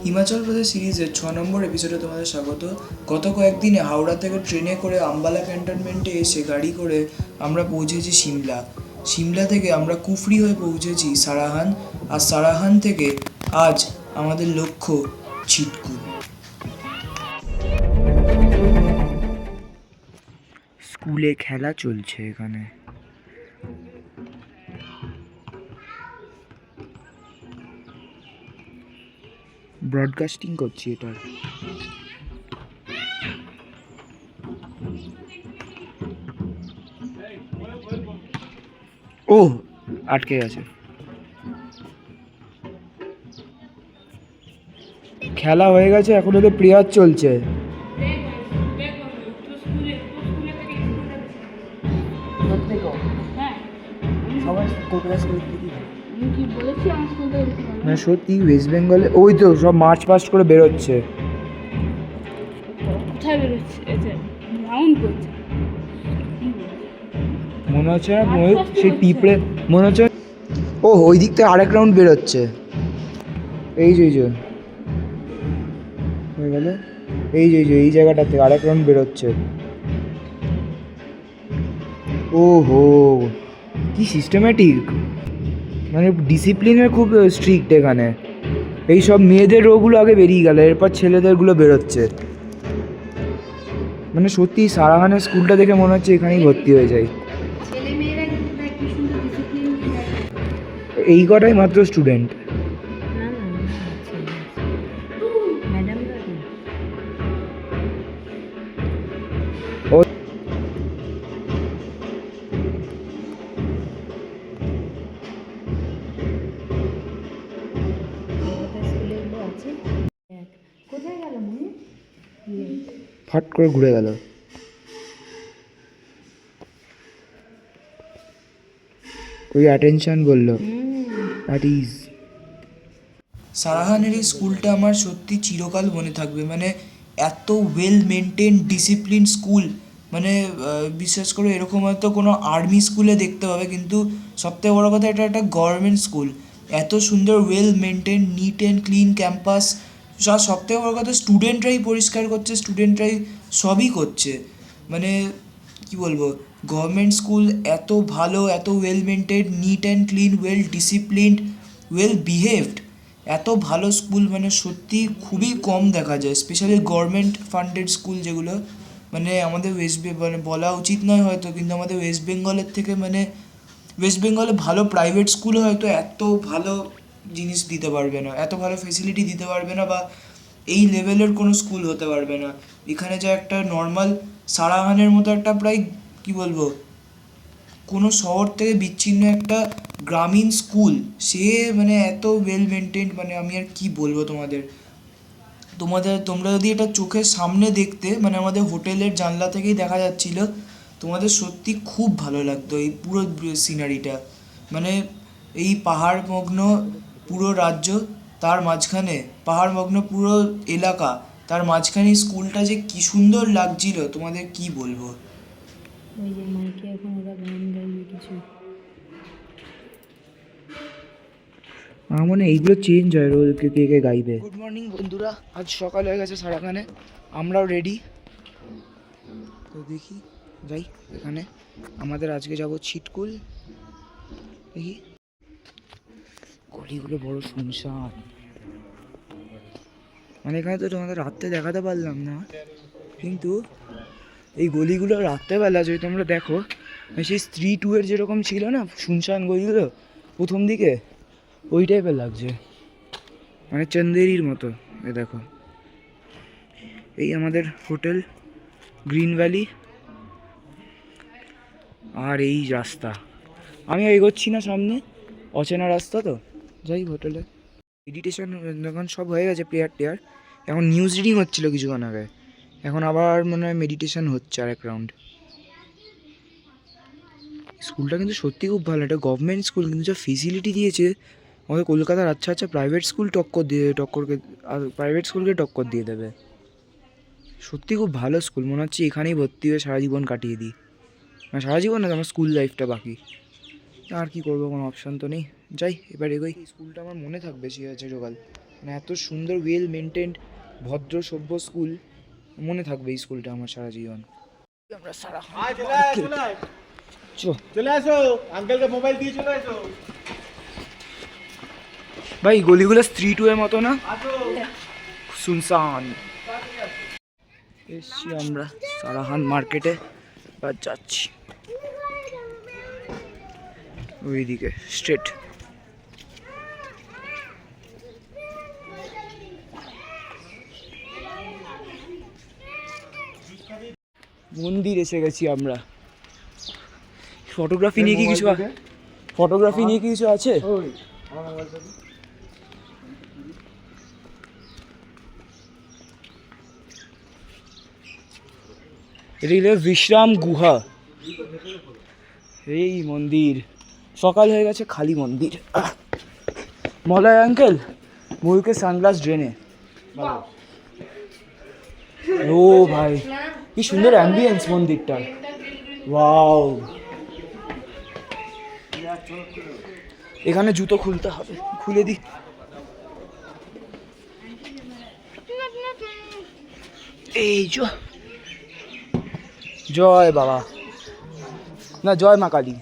হিমাচল প্রদেশ সিরিজের 6 নম্বর এপিসোডে তোমাদের স্বাগত। গত কয়েকদিনে হাওড়া থেকে ট্রেনে করে আম্বালা ক্যান্টনমেন্টে এসে গাড়ি করে আমরা পৌঁছেছি সিমলা। সিমলা থেকে আমরা কুফরি হয়ে পৌঁছেছি সারাহান, আর সারাহান থেকে আজ আমাদের লক্ষ্য ছিটকুল। স্কুলে খেলা চলছে এখানে। ব্রডকাস্টিং করছি এটার। ও আটকে গেছে। খেলা হয়ে গেছে, এখন ওদের প্রেয়ার চলছে। না সত্যি ওয়েস্ট বেঙ্গলে ওই তো সব মার্চ পাস্ট করে বেরোচ্ছে। কোথায় বেরোচ্ছে? রাউন্ড করছে মনে হচ্ছে না সেই পিঁপড়ে মনে হচ্ছে। ও ওই দিক থেকে আরেক রাউন্ড বেরোচ্ছে। এই যে হয়ে গেল, এই যে এই জায়গাটা থেকে আরেক রাউন্ড বেরোচ্ছে। ও হো, কি সিস্টেম্যাটিক, মানে ডিসিপ্লিনের খুব স্ট্রিক্ট এখানে। এই সব মেয়েদের রোগুলো আগে বেরিয়ে গেল, এরপর ছেলেদেরগুলো বেরোচ্ছে। মানে সত্যি সারাহানের স্কুলটা দেখে মনে হচ্ছে এখানেই ভর্তি হয়ে যায়। এই কটাই মাত্র স্টুডেন্ট। ফট করে ঘুরে গেল। ওই অ্যাটেনশন বললো দ্যাট ইজ। সারাহানের এই স্কুলটা আমার সত্যি চিরকাল মনে থাকবে। মানে এত ওয়েল মেনটেন ডিসিপ্লিন স্কুল, মানে বিশ্বাস করে এরকম হয়তো কোনো আর্মি স্কুলে দেখতে পাবে, কিন্তু সবথেকে বড়ো কথা এটা একটা গভর্নমেন্ট স্কুল। এত সুন্দর well maintain, neat and clean campus. সবথেকে বড়ো কথা স্টুডেন্টরাই পরিষ্কার করছে, স্টুডেন্টরাই সবই করছে। মানে কি বলবো, গভর্নমেন্ট স্কুল এত ভালো, এত well maintain, neat and clean, well disciplined, well behaved. এত ভালো স্কুল মানে সত্যি খুবই কম দেখা যায়, স্পেশালি গভর্নমেন্ট ফান্ডেড স্কুল যেগুলো। মানে আমাদের মানে বলা উচিত নয় হয়তো, কিন্তু আমাদের ওয়েস্ট বেঙ্গলের থেকে মানে ওয়েস্ট বেঙ্গলে ভালো প্রাইভেট স্কুল হয়তো এত ভালো জিনিস দিতে পারবে না, এত ভালো ফেসিলিটি দিতে পারবে না, বা এই লেভেলের কোনো স্কুল হতে পারবে না। এখানে যে একটা নর্মাল সারাহানের মতো একটা প্রায় কি বলবো কোনো শহর থেকে বিচ্ছিন্ন একটা গ্রামীণ স্কুল, সে মানে এত ওয়েল মেনটেন্ড, মানে আমি আর কি বলবো তোমরা যদি এটা চোখের সামনে দেখতে, মানে আমাদের হোটেলের জানলা থেকেই দেখা যাচ্ছিল, তোমাদের সত্যি খুব ভালো লাগতো এই পুরো সিনারিটা। মানে এই পাহাড়মগ্ন পুরো রাজ্য, তার মাঝখানে পাহাড়মগ্ন পুরো এলাকা, তার মাঝখানে স্কুলটা যে কি সুন্দর লাগছিল তোমাদের কি বলবো। ওই যে মাইকে এখন ওরা গান গাইবে কিছু। আমার মনে এইগুলো চেঞ্জ হয়, রোজ কে কে গাইবে। গুড মর্নিং বন্ধুরা, আজ সকাল হয়ে গেছে সারাখানে, আমরাও রেডি। তো দেখি যাই এখানে, আমাদের আজকে যাব ছিটকুল। দেখি গলিগুলো বড় শুনশান, মানে এখানে তো তোমাদের রাত্রে দেখাতে পারলাম না, কিন্তু এই গলিগুলো রাত্রেবেলা যদি তোমরা দেখো, সেই স্ত্রী 2 এর যেরকম ছিল না শুনশান গলিগুলো প্রথম দিকে, ওই টাইপের লাগছে, মানে চন্দেরির মতো। এ দেখো এই আমাদের হোটেল গ্রিন ভ্যালি, আর এই রাস্তা। আমি এগোচ্ছি না সামনে, অচেনা রাস্তা তো। যাই হোটেলে মেডিটেশন যখন সব হয়ে গেছে, প্রেয়ার টেয়ার, এখন নিউজ রিডিং হচ্ছিলো কিছুক্ষণ আগে, এখন আবার মনে হয় মেডিটেশন হচ্ছে আরেক রাউন্ড। স্কুলটা কিন্তু সত্যি খুব ভালো, এটা গভর্নমেন্ট স্কুল, কিন্তু যা ফেসিলিটি দিয়েছে আমাদের কলকাতার আচ্ছা আচ্ছা প্রাইভেট স্কুল প্রাইভেট স্কুলকে টক্কর দিয়ে দেবে। সত্যি খুব ভালো স্কুল, মনে হচ্ছে এখানেই ভর্তি হয়ে সারা জীবন কাটিয়ে দিই। মানে সারা জীবন না, আমার স্কুল লাইফটা বাকি। আর কি করবো, কোনো অপশান তো নেই। যাই এবার এগোই, স্কুলটা আমার মনে থাকবে চিরকাল। মানে এত সুন্দর ওয়েল মেনটেন্ড ভদ্র সভ্য স্কুল, মনে থাকবে এই স্কুলটা আমার সারা জীবন। আমরা সারা চলে আসো, আঙ্কেলকে মোবাইল দিয়ে চলে আসো। ভাই গলিগুলো স্ট্রিট ওয়ে মতো না, সুনসান। এসছি আমরা সারাহান মার্কেটে, আর যাচ্ছি ওইদিকে স্ট্রেট। মন্দির এসে গেছি আমরা। ফটোগ্রাফি নিয়ে কি কিছু আছে? এটা হলো বিশ্রাম গুহা, এই মন্দির। সকাল হয়ে গেছে, খালি মন্দির। মলয় আঙ্কেল, ময়ূরকে সানগ্লাস ড্রেনে। ও ভাই কি সুন্দর অ্যাম্বিয়েন্স মন্দিরটা, ওয়াও। এখানে জুতো খুলতে হবে, খুলে দি। এই জয় বাবা, না জয় মা কালী।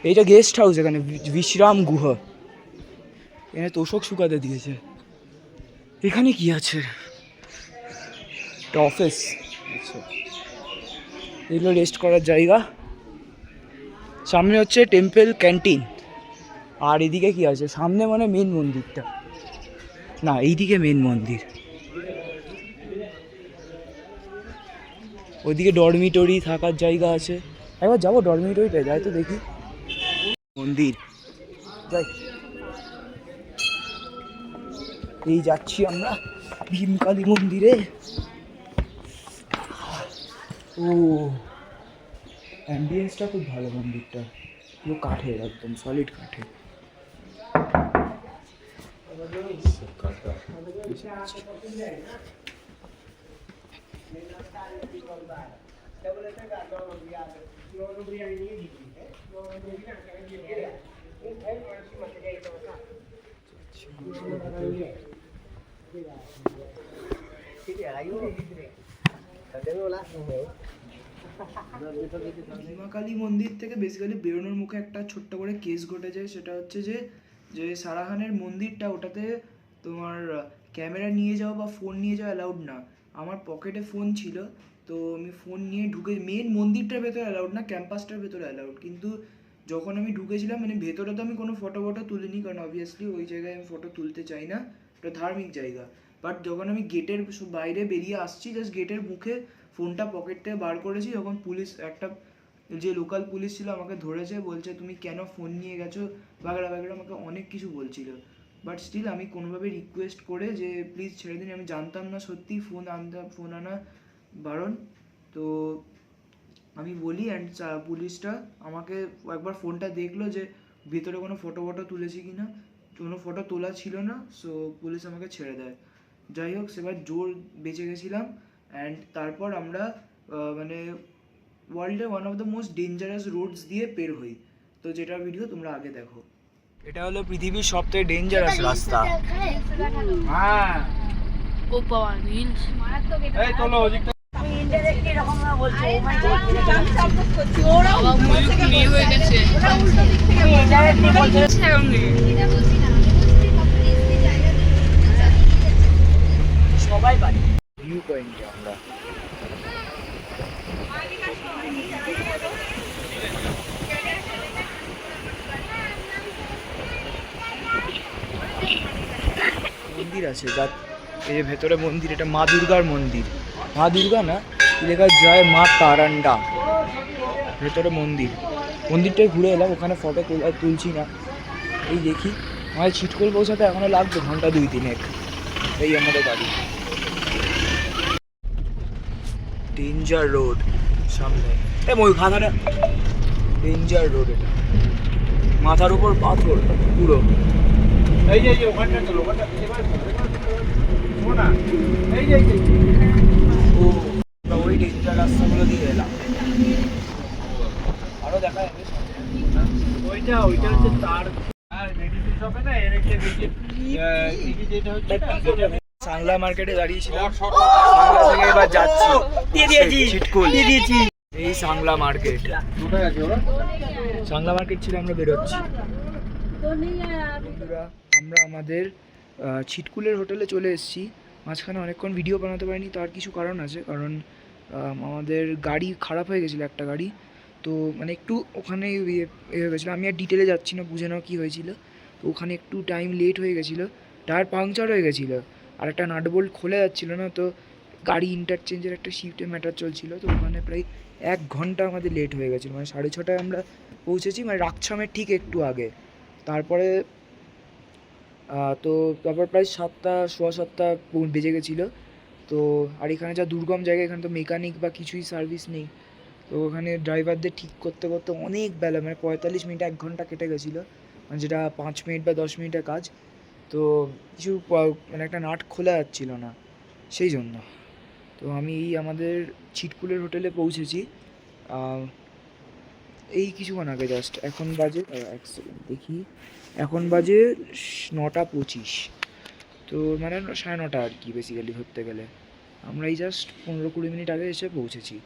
এইটা গেস্ট হাউস, এখানে বিশ্রাম গুহা। এখানে তোষক শুকাতে দিয়েছে। এখানে কি আছে? অফিস, আচ্ছা এগুলো রেস্ট করার জায়গা। সামনে হচ্ছে টেম্পল ক্যান্টিন। আর এদিকে কি আছে? সামনে মানে মেন মন্দিরটা, না এইদিকে মেন মন্দির। ওইদিকে ডরমিটরি থাকার জায়গা আছে। একবার যাবো ডরমিটরিতে, যাই তো দেখি। মন্দির যাই, এই যাচ্ছি আমরা ভীমকালী মন্দিরে। ও অ্যাম্বিয়েন্সটা খুব ভালো মন্দিরটা, পুরো কাঠের, একদম সলিড কাঠের। ভীমাকালী মন্দির থেকে বেসিক্যালি বেরোনোর মুখে একটা ছোট্ট করে কেস ঘটে যায়। সেটা হচ্ছে যে সারাহানের মন্দিরটা, ওটাতে তোমার ক্যামেরা নিয়ে যাওয়া বা ফোন নিয়ে যাওয়া অ্যালাউড না। আমার পকেটে ফোন ছিল, তো আমি ফোন নিয়ে ঢুকে, মেন মন্দিরটার ভেতরে অ্যালাউড না, ক্যাম্পাসটার ভেতরে অ্যালাউড। কিন্তু যখন আমি ঢুকেছিলাম, মানে ভেতরে তো আমি কোনো ফটো তুলিনি, কারণ অবভিয়াসলি ওই জায়গায় আমি ফটো তুলতে চাই না, ওটা ধার্মিক জায়গা। বাট যখন আমি গেটের বাইরে বেরিয়ে আসছি, জাস্ট গেটের মুখে ফোনটা পকেট থেকে বার করেছি, যখন পুলিশ, একটা যে লোকাল পুলিশ ছিল, আমাকে ধরেছে, বলছে তুমি কেন ফোন নিয়ে গেছো বাগড়া বাগড়া, আমাকে অনেক কিছু বলছিল। বাট স্টিল আমি কোনোভাবে রিকোয়েস্ট করে যে প্লিজ ছেড়ে দিন, আমি জানতাম না সত্যি ফোন আনা বারণ। তো আমি বলি, অ্যান্ড পুলিশটা আমাকে একবার ফোনটা দেখলো যে ভেতরে কোনো ফটো তুলেছি কি না, কোনো ফটো তোলা ছিল না। সো পুলিশ আমাকে ছেড়ে দেয়। যাই হোক, সেবার জোর বেঁচে গেছিলাম। অ্যান্ড তারপর আমরা মানে ওয়ার্ল্ডে one of the most dangerous roads দিয়ে বের হই, তো যেটার ভিডিও তোমরা আগে দেখো। এটা হলো পৃথিবীর সবথেকে ডেঞ্জারাস রাস্তা। হ্যাঁ ও বাবা, রিলস মারাত্মক। এই তোলো ওদিকটা। আমি ইনডাইরেক্টলি এরকম না বলছি, ও মাই গড, আমি সাপোর্ট করছি। ওরা ময়ূর নিয়ে হয়ে গেছে, ওরা উল্টো দিক থেকে ইনডাইরেক্টলি বলছে এখন এটা বলছি না, বলছি জায়গা সবাই পারে। ভিউ পয়েন্টে আমরা মন্দির আছে, যার এই যে ভেতরে মন্দির, এটা মা দুর্গার মন্দির। মা দুর্গা না, লেখা জয় মা তারান্ডা। ভেতরে মন্দিরটাই ঘুরে এলাম, ওখানে ফটো তুলছি না। এই দেখি আমাদের ছিটকল পৌঁছাতে এখনো লাগবে ঘন্টা 2-3। এই আমাদের গাড়ি। ডেঞ্জার রোড সামনে, এ মই খাতাটা, ডেঞ্জার রোড এটা, মাথার উপর পাথর পুরো। এই যে ওখানটা চলো, ওখানটা শোনা, এই যে ও ওই ডেঞ্জার রাস্তাগুলো দিয়ে এলাম। আরো দেখা যাবে ওইটা হচ্ছে তার আর মেডিসিন শপে না এনেকে দেখি এই যেটা হচ্ছে সাংলা মার্কেটে দাঁড়িয়েছিলাম, সাংলা থেকে এবার যাচ্ছি ছিটকুল। এই সাংলা মার্কেট, কোথায় আছে ওরা? সাংলা মার্কেট ছিল, আমরা বেরোচ্ছি। বন্ধুরা, আমরা আমাদের ছিটকুলের হোটেলে চলে এসেছি। মাঝখানে অনেকক্ষণ ভিডিও বানাতে পারিনি, তার কিছু কারণ আছে। কারণ আমাদের গাড়ি খারাপ হয়ে গেছিলো, একটা গাড়ি। তো মানে একটু ওখানে ইয়ে হয়ে গেছিলো, আমি আর ডিটেলে যাচ্ছি না, বুঝে নাও কী হয়েছিল। তো ওখানে একটু টাইম লেট হয়ে গেছিলো, টায়ার পাংচার হয়ে গেছিলো, আর একটা নাট বোল্ট খোলা যাচ্ছিলো না। তো গাড়ি ইন্টারচেঞ্জের একটা শিফটে ম্যাটার চলছিল, তো ওখানে প্রায় 1 ঘন্টা আমাদের লেট হয়ে গেছিলো। মানে 6:30টায় আমরা পৌঁছেছি, মানে রাকছামের ঠিক একটু আগে। তারপরে তারপর প্রায় 7টা, সোয়া 7টা বেজে গেছিলো। তো আর এখানে যা দুর্গম জায়গা, এখানে তো মেকানিক বা কিছুই সার্ভিস নেই। তো ওখানে ড্রাইভারদের ঠিক করতে করতে অনেক বেলা, মানে 45 মিনিট, 1 ঘন্টা কেটে গেছিলো, মানে যেটা 5 মিনিট বা 10 মিনিটের কাজ। তো কিছু মানে একটা নাট খোলা যাচ্ছিলো না, সেই জন্য। তো আমি আমাদের ছিটকুলের হোটেলে পৌঁছেছি এই কিছুক্ষণ আগে জাস্ট। এখন বাজে, এক সেকেন্ড দেখি, এখন বাজে 9:25। তো মানে 9:30 আর কি, বেসিক্যালি ধরতে গেলে। আমরা এই জাস্ট 15-20 মিনিট আগে এসে পৌঁছেছি।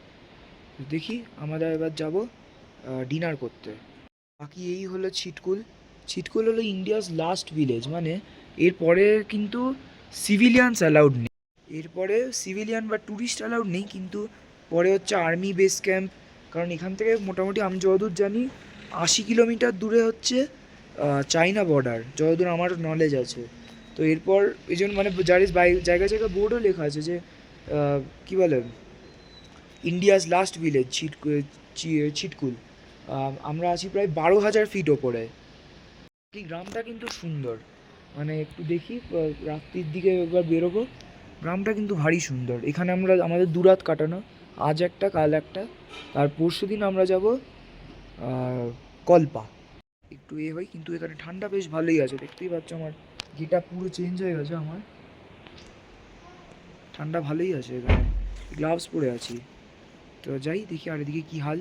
তো দেখি, আমরা এবার যাব ডিনার করতে। বাকি এই হলো ছিটকুল। ছিটকুল হলো ইন্ডিয়াস লাস্ট ভিলেজ, মানে এরপরে কিন্তু সিভিলিয়ানস অ্যালাউড নেই। এরপরে সিভিলিয়ান বা ট্যুরিস্ট অ্যালাউড নেই, কিন্তু পরে হচ্ছে আর্মি বেস ক্যাম্প। কারণ এখান থেকে মোটামুটি আমি যতদূর জানি 80 কিলোমিটার দূরে হচ্ছে চাইনা বর্ডার, যতদূর আমার নলেজ আছে। তো এরপর এই জন্য মানে জায়গায় জায়গায় বোর্ডও লেখা আছে যে কী বলে, ইন্ডিয়াস লাস্ট ভিলেজ ছিটকুল। আমরা আছি প্রায় 12,000 ফিট ওপরে। এই গ্রামটা কিন্তু সুন্দর, মানে একটু দেখি রাত্রির দিকে একবার বেরোবো। গ্রামটা কিন্তু ভারী সুন্দর। এখানে আমরা আমাদের 2 রাত কাটানো, আজ একটা কাল একটা, আর পরশু দিন আমরা যাব কল্পা। একটু হয়, কিন্তু এখানে ঠান্ডা বেশ ভালোই আছে, দেখতেই পাচ্ছ আমার গেটা পুরো চেঞ্জ হয়ে গেছে। আমার ঠান্ডা ভালোই আছে, এখানে গ্লাভস পরে আছি। তো যাই দেখি আর এদিকে কী হাল।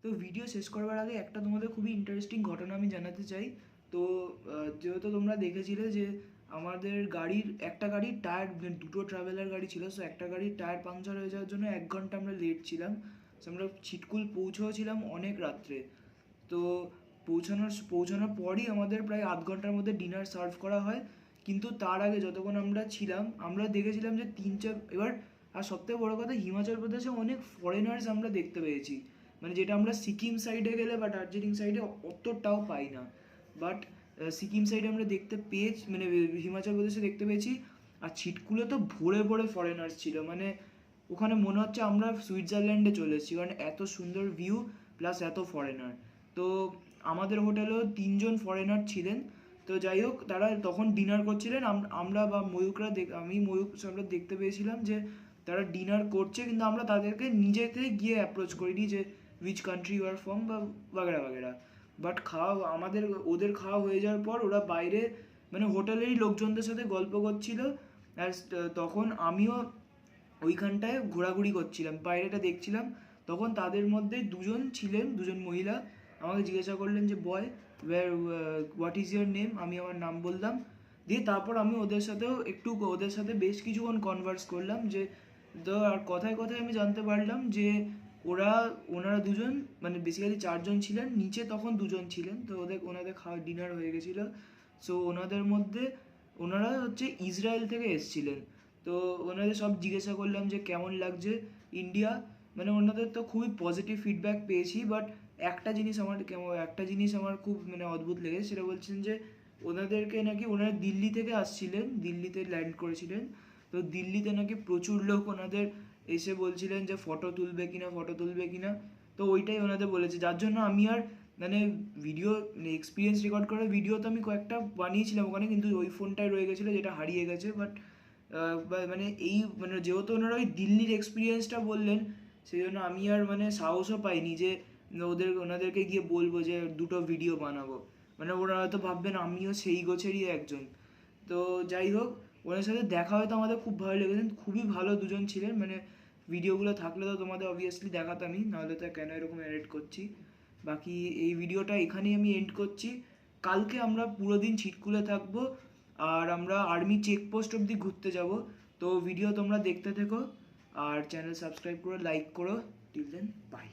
তো ভিডিও শেষ করবার আগে একটা তোমাদের খুবই ইন্টারেস্টিং ঘটনা আমি জানাতে চাই। তো যেহেতু তোমরা দেখেছিলে যে আমাদের একটা গাড়ির টায়ার, 2টো ট্রাভেলার গাড়ি ছিল, সো একটা গাড়ির টায়ার পাংচার হয়ে যাওয়ার জন্য 1 ঘন্টা আমরা লেট ছিলাম। সো আমরা ছিটকুল পৌঁছেছিলাম অনেক রাত্রে। তো পৌঁছানোর পরই আমাদের প্রায় 8 ঘন্টার মধ্যে ডিনার সার্ভ করা হয়। কিন্তু তার আগে যতক্ষণ আমরা ছিলাম, আমরা দেখেছিলাম যে 3-4 এবার। আর সবথেকে বড় কথা, হিমাচল প্রদেশে অনেক ফরেনার্স আমরা দেখতে পেয়েছি, মানে যেটা আমরা সিকিম সাইডে গেলে বা দার্জিলিং সাইডে অতটাও পাই না। বাট সিকিম সাইডে আমরা দেখতে পেয়েছি, মানে হিমাচল প্রদেশে দেখতে পেয়েছি। আর ছিটকুলে তো ভরে ভরে ফরেনার্স ছিল, মানে ওখানে মনে হচ্ছে আমরা সুইজারল্যান্ডে চলে এসেছি, কারণ এত সুন্দর ভিউ প্লাস এত ফরেনার। তো আমাদের হোটেলেও 3 জন ফরেনার ছিলেন। তো যাই হোক, তারা তখন ডিনার করছিলেন। আমরা বা ময়ূক আমরা দেখতে পেয়েছিলাম যে তারা ডিনার করছে, কিন্তু আমরা তাদেরকে নিজেতে গিয়ে অ্যাপ্রোচ করিনি যে which country you are from বা বাগেরা বাগেরা। বাট ওদের খাওয়া হয়ে যাওয়ার পর ওরা বাইরে মানে হোটেলেরই লোকজনদের সাথে গল্প করছিল। আর তখন আমিও ওইখানটায় ঘোরাঘুরি করছিলাম, বাইরেটা দেখছিলাম। তখন তাদের মধ্যে 2 মহিলা আমাকে জিজ্ঞাসা করলেন যে হোয়াট ইজ ইয়োর নেম। আমি আমার নাম বললাম, দিয়ে তারপর আমি ওদের সাথে বেশ কিছুক্ষণ কনভার্স করলাম। যে তো আর কথায় কথায় আমি জানতে পারলাম যে ওনারা 2জন, মানে বেসিক্যালি 4 জন ছিলেন, নিচে তখন 2 জন ছিলেন। তো ওনাদের খাওয়া ডিনার হয়ে গেছিলো। সো ওনারা হচ্ছে ইসরায়েল থেকে এসেছিলেন। তো ওনাদের সব জিজ্ঞাসা করলাম যে কেমন লাগছে ইন্ডিয়া। মানে ওনাদের তো খুবই পজিটিভ ফিডব্যাক পেয়েছি। বাট একটা জিনিস আমার খুব মানে অদ্ভুত লেগেছে, সেটা বলছেন যে ওনারা দিল্লি থেকে আসছিলেন, দিল্লিতে ল্যান্ড করেছিলেন। তো দিল্লিতে নাকি প্রচুর লোক ওনাদের এসে বলছিলেন যে ফটো তুলবে কিনা। তো ওইটাই ওনাদের বলেছে, যার জন্য আমি আর মানে ভিডিও এক্সপিরিয়েন্স রেকর্ড করার ভিডিও তো আমি কয়েকটা বানিয়েছিলাম ওখানে, কিন্তু ওই ফোনটাই রয়ে গেছিলো, যেটা হারিয়ে গেছে। বাট যেহেতু ওনারা ওই দিল্লির এক্সপিরিয়েন্সটা বললেন, সেই জন্য আমি আর মানে সাহসও পাইনি যে ওনাদেরকে গিয়ে বলবো যে 2টো ভিডিও বানাবো। মানে ওরা হয়তো ভাববেন আমিও সেই গোছেরই একজন। তো যাই হোক, ওনার সাথে দেখা হয়তো আমাদের খুব ভালো লেগেছে, খুবই ভালো 2জন ছিলেন। মানে ভিডিওগুলো থাকলে তো তোমাদের অবভিয়াসলি দেখাতামই, নাহলে তো কেন এরকম এডিট করছি। বাকি এই ভিডিওটা এখানেই আমি এন্ড করছি। কালকে আমরা পুরো দিন ছিটকুলে থাকবো আর আমরা আর্মি চেকপোস্ট অবধি ঘুরতে যাব। তো ভিডিও তোমরা দেখতে থেকো আর চ্যানেল সাবস্ক্রাইব করো, লাইক করো। Till then by.